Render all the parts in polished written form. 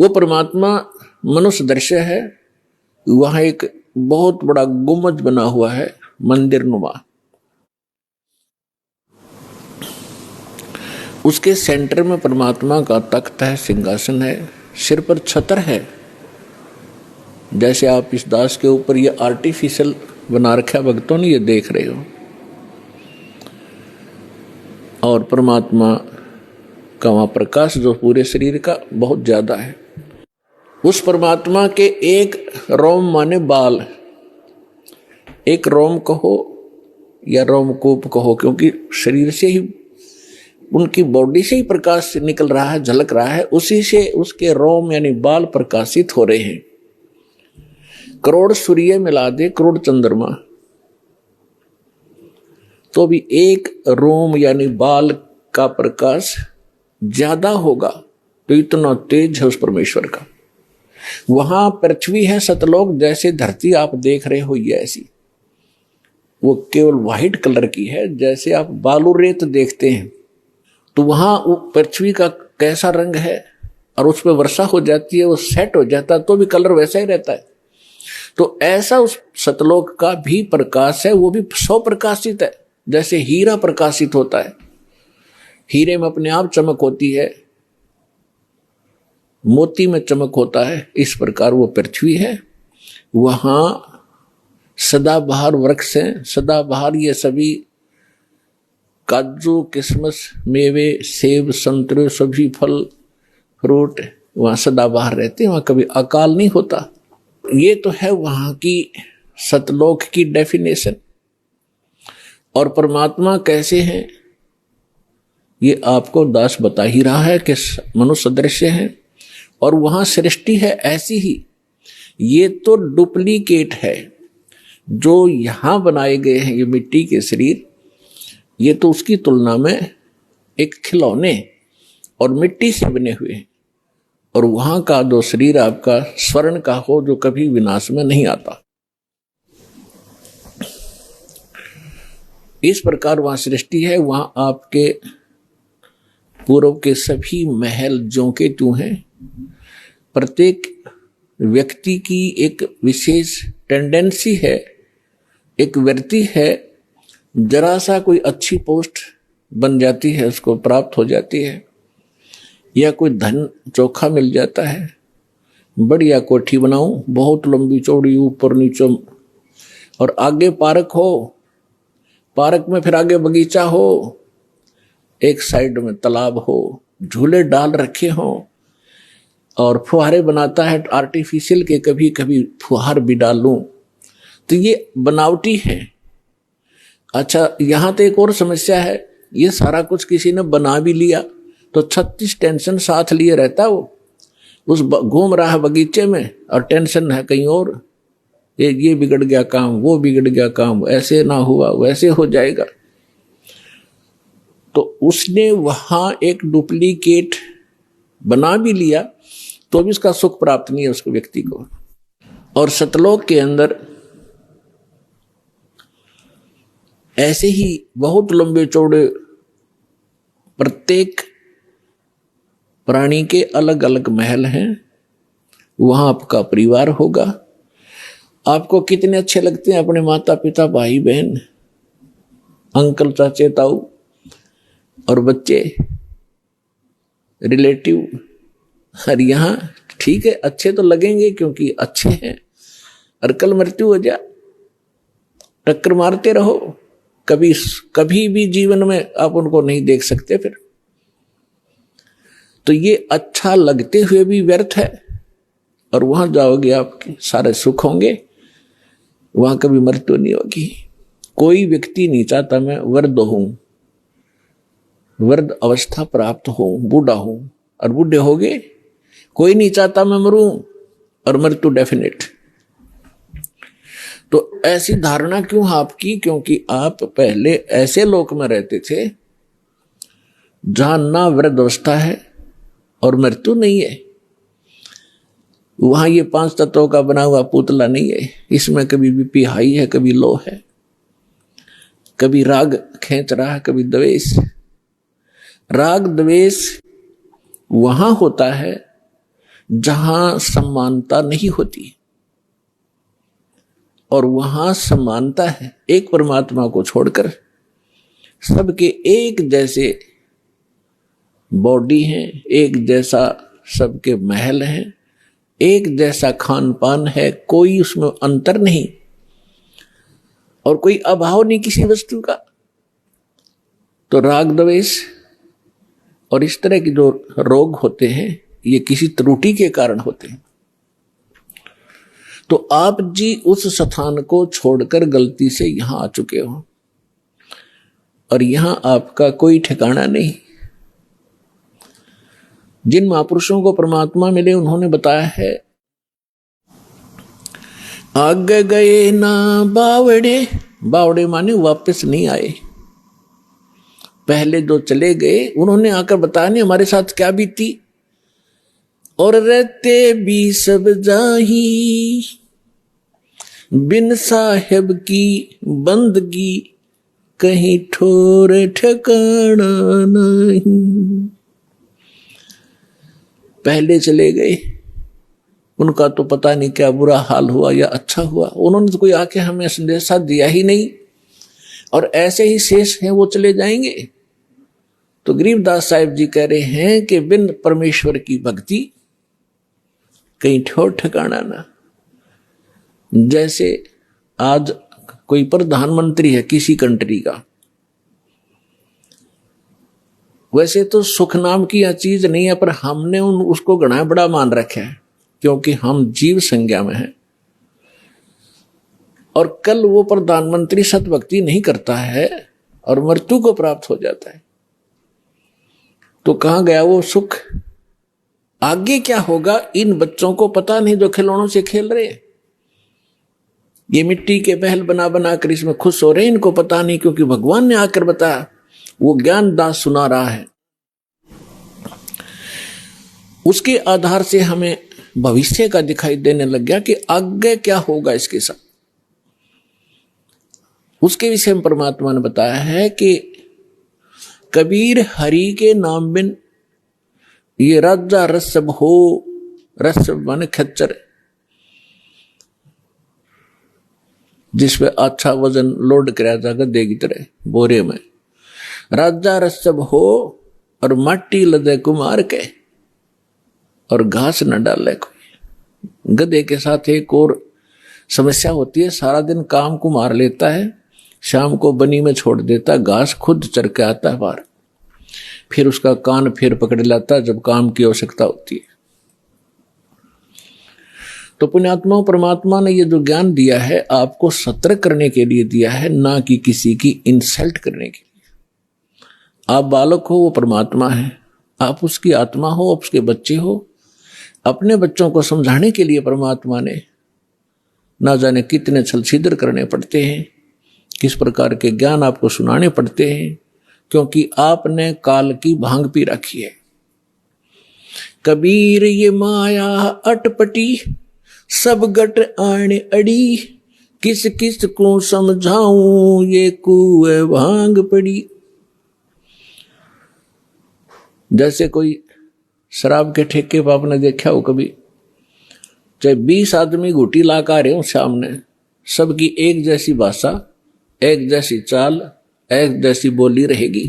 वो परमात्मा मनुष्य दृश्य है। वहां एक बहुत बड़ा गुम्बद बना हुआ है, मंदिर नुमा। उसके सेंटर में परमात्मा का तख्त है, सिंहासन है, सिर पर छतर है। जैसे आप इस दास के ऊपर ये आर्टिफिशियल बना रखा है भक्तों ने, ये देख रहे हो। और परमात्मा का वहां प्रकाश जो पूरे शरीर का बहुत ज्यादा है। उस परमात्मा के एक रोम माने बाल, एक रोम कहो या रोमकूप कहो, क्योंकि शरीर से ही, उनकी बॉडी से ही प्रकाश निकल रहा है, झलक रहा है, उसी से उसके रोम यानी बाल प्रकाशित हो रहे हैं। करोड़ सूर्य मिला दे, करोड़ चंद्रमा, तो भी एक रोम यानी बाल का प्रकाश ज्यादा होगा। तो इतना तेज है उस परमेश्वर का। वहां पृथ्वी है सतलोक, जैसे धरती आप देख रहे हो ये ऐसी, वो केवल व्हाइट कलर की है, जैसे आप बालू रेत देखते हैं। तो वहां पृथ्वी का कैसा रंग है, और उस पर वर्षा हो जाती है, वो सेट हो जाता है, तो भी कलर वैसा ही रहता है। तो ऐसा उस सतलोक का भी प्रकाश है, वो भी सौ प्रकाशित है, जैसे हीरा प्रकाशित होता है। हीरे में अपने आप चमक होती है, मोती में चमक होता है, इस प्रकार वो पृथ्वी है। वहां सदाबहार वृक्ष हैं, सदाबहार ये सभी काजू, किशमिश, मेवे, सेब, संतरे, सभी फल फ्रूट वहां सदाबहार रहते हैं, वहां कभी अकाल नहीं होता। ये तो है वहां की सतलोक की डेफिनेशन। और परमात्मा कैसे हैं ये आपको दास बता ही रहा है कि मनुष्य दृश्य है, और वहां सृष्टि है ऐसी ही। ये तो डुप्लीकेट है जो यहां बनाए गए हैं, ये मिट्टी के शरीर, ये तो उसकी तुलना में एक खिलौने और मिट्टी से बने हुए हैं। और वहां का जो शरीर आपका स्वर्ण का हो, जो कभी विनाश में नहीं आता। इस प्रकार वहां सृष्टि है। वहां आपके पूर्व के सभी महल ज्यों के त्यों हैं। प्रत्येक व्यक्ति की एक विशेष टेंडेंसी है, एक वृत्ति है, जरा सा कोई अच्छी पोस्ट बन जाती है, उसको प्राप्त हो जाती है, या कोई धन चोखा मिल जाता है, बढ़िया कोठी बनाऊं, बहुत लंबी चौड़ी, ऊपर नीचे, और आगे पार्क हो, पार्क में फिर आगे बगीचा हो, एक साइड में तालाब हो, झूले डाल रखे हो, और फुहारे बनाता है आर्टिफिशियल के, कभी कभी फुहार भी डालूं, तो ये बनावटी है। अच्छा, यहां तो एक और समस्या है, ये सारा कुछ किसी ने बना भी लिया तो 36 टेंशन साथ लिए रहता है। वो उस घूम रहा है बगीचे में, और टेंशन है कहीं और, ये बिगड़ गया काम, वो बिगड़ गया काम, ऐसे ना हुआ वैसे हो जाएगा। तो उसने वहां एक डुप्लीकेट बना भी लिया, तो भी उसका सुख प्राप्त नहीं है उसको, व्यक्ति को। और सतलोक के अंदर ऐसे ही बहुत लंबे चौड़े, प्रत्येक प्राणी के अलग अलग महल हैं। वहां आपका परिवार होगा। आपको कितने अच्छे लगते हैं अपने माता पिता, भाई बहन, अंकल, चाचे, ताऊ और बच्चे, रिलेटिव। और यहाँ ठीक है, अच्छे तो लगेंगे क्योंकि अच्छे हैं, और कल मृत्यु हो जा, टक्कर मारते रहो, कभी भी जीवन में आप उनको नहीं देख सकते फिर। तो ये अच्छा लगते हुए भी व्यर्थ है। और वहां जाओगे आपके सारे सुख होंगे, वहां कभी मृत्यु नहीं होगी। कोई व्यक्ति नहीं चाहता मैं वृद्ध हूं, वृद्ध अवस्था प्राप्त हो, बूढ़ा हूं, और बूढ़े हो गए। कोई नहीं चाहता मैं मरूं, और मृत्यु डेफिनेट। तो ऐसी धारणा क्यों आपकी? क्योंकि आप पहले ऐसे लोक में रहते थे जहां ना वृद्ध अवस्था है और मृत्यु नहीं है। वहां ये 5 तत्वों का बना हुआ पुतला नहीं है। इसमें कभी बीपी हाई है, कभी लो है, कभी राग खींच रहा है, कभी द्वेष। राग द्वेष वहां होता है जहां समानता नहीं होती, और वहां समानता है। एक परमात्मा को छोड़कर सबके एक जैसे बॉडी हैं, एक जैसा सबके महल हैं, एक जैसा खान पान है, कोई उसमें अंतर नहीं और कोई अभाव नहीं किसी वस्तु का। तो राग द्वेष और इस तरह के जो रोग होते हैं ये किसी त्रुटि के कारण होते हैं। तो आप जी उस स्थान को छोड़कर गलती से यहां आ चुके हो और यहां आपका कोई ठिकाना नहीं। जिन महापुरुषों को परमात्मा मिले उन्होंने बताया है, आगे गए ना बावड़े, बावड़े माने वापस नहीं आए। पहले जो चले गए उन्होंने आकर बताया नहीं हमारे साथ क्या बीती, और रहते भी सब जाही, बिन साहेब की बंदगी कहीं ठोर ठिकाना नहीं। पहले चले गए, उनका तो पता नहीं क्या बुरा हाल हुआ या अच्छा हुआ, उन्होंने तो कोई आके हमें संदेशा दिया ही नहीं, और ऐसे ही शेष हैं वो चले जाएंगे। तो गरीबदास साहिब जी कह रहे हैं कि बिन परमेश्वर की भक्ति कहीं ठोर ठिकाना ना। जैसे आज कोई प्रधानमंत्री है किसी कंट्री का, वैसे तो सुख नाम की यह चीज नहीं है, पर हमने उसको घना बड़ा मान रखा है क्योंकि हम जीव संज्ञा में हैं। और कल वो प्रधानमंत्री सतभक्ति नहीं करता है और मृत्यु को प्राप्त हो जाता है, तो कहां गया वो सुख? आगे क्या होगा इन बच्चों को पता नहीं जो खिलौनों से खेल रहे हैं। ये मिट्टी के महल बना बना कर इसमें खुश हो रहे हैं, इनको पता नहीं, क्योंकि भगवान ने आकर बताया, वो ज्ञान दास सुना रहा है। उसके आधार से हमें भविष्य का दिखाई देने लग गया कि आगे क्या होगा इसके साथ। उसके विषय में परमात्मा ने बताया है कि कबीर हरि के नाम बिन ये राजा रसब हो, रसब माने खच्चर, जिसपे अच्छा वजन लोड कराया जाएगा देगी तरह बोरे में, राजा रसब हो और माटी लदे कुमार के और घास न डाले कोई। गधे के साथ एक और समस्या होती है, सारा दिन काम को मार लेता है, शाम को बनी में छोड़ देता, घास खुद चर के आता है बाहर, फिर उसका कान फिर पकड़ लाता जब काम की आवश्यकता होती है। तो पुण्यात्मा परमात्मा ने ये जो ज्ञान दिया है आपको सतर्क करने के लिए दिया है, ना कि किसी की इंसल्ट करने के लिए। आप बालक हो, वो परमात्मा है, आप उसकी आत्मा हो, आप उसके बच्चे हो। अपने बच्चों को समझाने के लिए परमात्मा ने ना जाने कितने छल छिद्र करने पड़ते हैं, किस प्रकार के ज्ञान आपको सुनाने पड़ते हैं, क्योंकि आपने काल की भांग पी रखी है। कबीर ये माया अटपटी सब गट आने अड़ी, किस किस को समझाऊं ये कुएं भांग पड़ी। जैसे कोई शराब के ठेके पर आपने देखा हो कभी, चाहे 20 आदमी घुटी ला कर रहे हो सामने, सबकी एक जैसी भाषा, एक जैसी चाल, एक जैसी बोली रहेगी।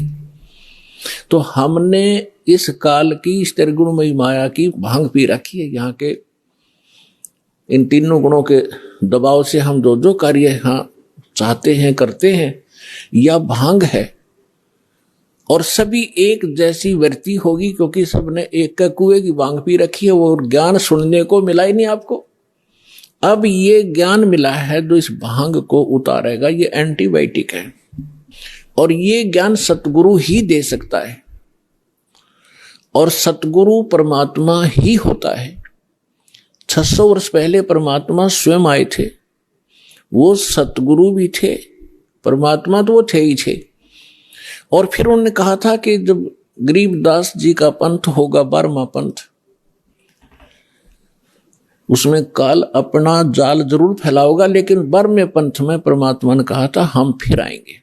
तो हमने इस काल की इस त्रिगुणमयी माया की भांग पी रखी है। यहाँ के इन तीनों गुणों के दबाव से हम जो जो कार्य यहाँ चाहते हैं करते हैं, यह भांग है। और सभी एक जैसी वृत्ति होगी, क्योंकि सबने एक का कुएं की भांग पी रखी है। वो ज्ञान सुनने को मिला ही नहीं आपको। अब ये ज्ञान मिला है जो इस भांग को उतारेगा, ये एंटीबायोटिक है, और ये ज्ञान सतगुरु ही दे सकता है, और सतगुरु परमात्मा ही होता है। 600 वर्ष पहले परमात्मा स्वयं आए थे, वो सतगुरु भी थे, परमात्मा तो वो थे ही थे। और फिर उन्होंने कहा था कि जब गरीबदास जी का पंथ होगा 12वां पंथ, उसमें काल अपना जाल जरूर फैलाओगा, लेकिन 12वें पंथ में परमात्मा ने कहा था हम फिर आएंगे।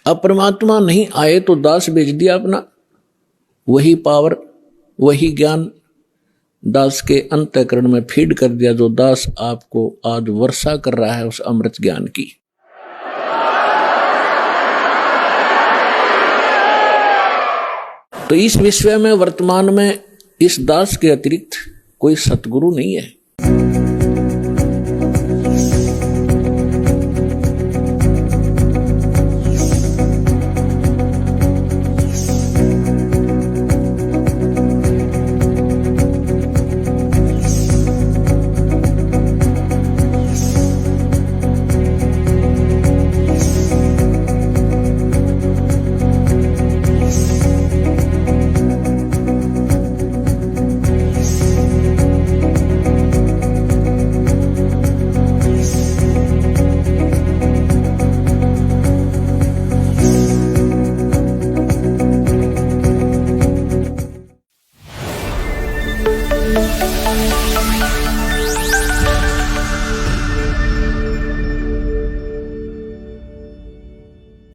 अब परमात्मा नहीं आए तो दास भेज दिया अपना, वही पावर, वही ज्ञान, दास के अंतःकरण में फीड कर दिया, जो दास आपको आज वर्षा कर रहा है उस अमृत ज्ञान की। तो इस विश्व में वर्तमान में इस दास के अतिरिक्त कोई सतगुरु नहीं है।